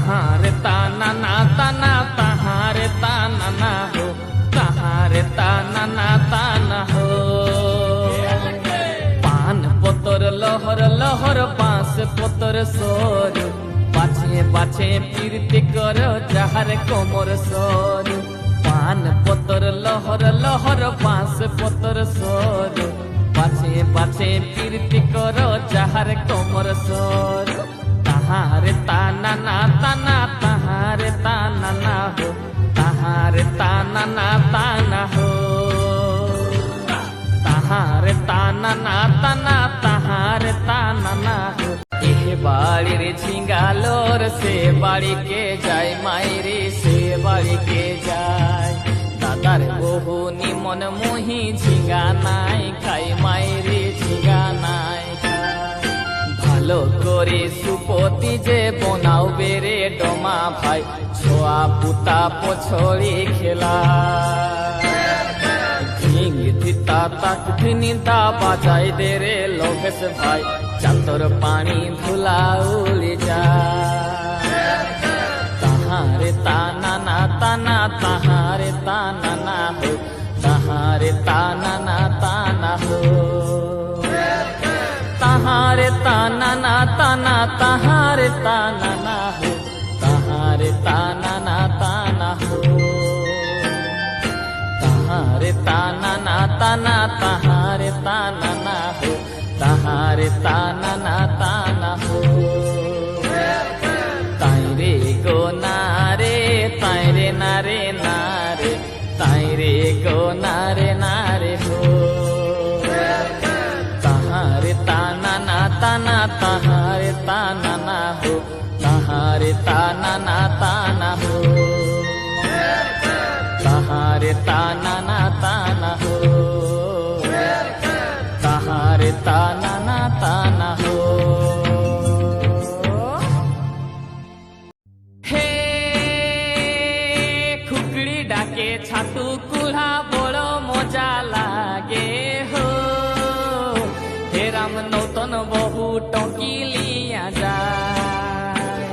তাহারে তানা না তানা তাহারে তানা না হো তাহারে তানা না তানা হো পান পতর লহর লহর বাঁশ পতর সর বাছে বাছে পীরতি কর যাহার কোমর সর পান পতর লহর লহর বাঁশ পতর সর বাছে বাছে পীরতি কর যাহার কোমর সর তাহারে তানা না তানা তাহারে তানা না হো তাহারে তানা না তানা হো তাহারে তানা না তানা তাহারে তানা না হো এ বাড়ির ঝিঙ্গালোর সে বাড়িকে যায় মাইরে সে বাড়িকে যায় দাদার বহু নিমন মুহি ঝিঙ্গা নাই খাই মাইরে ঝিঙ্গা নাই ভালো করে সুপতি যে বনাও বেরে ডমা ভাই ছোয়া পুতা পছড়ি খেলা ঝিং ধিতা তাক ধিনিতা বাজাই দে রে লোকেশ ভাই চাতর পানি ধুলা উড়ে যায় তাহারে তানা না তানা তাহারে তানা না হো তাহারে তানা না তানা হো তাহারে তানা না তানা তাহারে তানা না হো তাহারে তানা না তানা হো তাহারে তানা না তানা তাহারে তানা না হো তাহারে তানা না তানা হো তাইরে গো নারে তাইরে নারে নারে তাইরে গো নারে নারে হো তাহারে তানা না তানা তাহারে তানা না হো তাহারে তানা না তানা হো তাহারে তানা না তানা হো তাহারে তানা না তানা হো হে খুকড়ি ডাকে ছাতু কুড়া বড় মজা লাগে হো হে রাম নতুন বহু টকিলিয়া যায়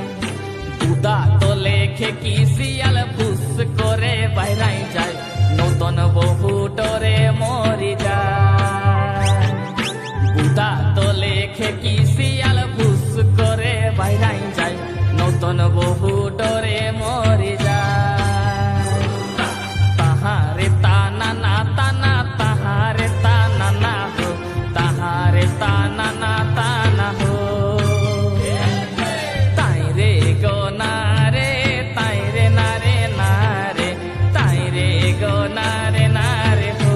দুদা তো লেখে কি শিয়াল ফুস করে বাইরাই যায় নতুন বহু ডরে মরি যায় বুদা তো লেখে কি শিয়াল ফুস করে বাইরাই যায় নতুন বহু ডরে মরি যায় তাহারে তানা না তানা তাহারে তানা না হো তাহারে তানা না তানা হো তাইরে গো নারে তাইরে নারে নারে তাইরে গো নারে নারে হো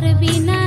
করবি না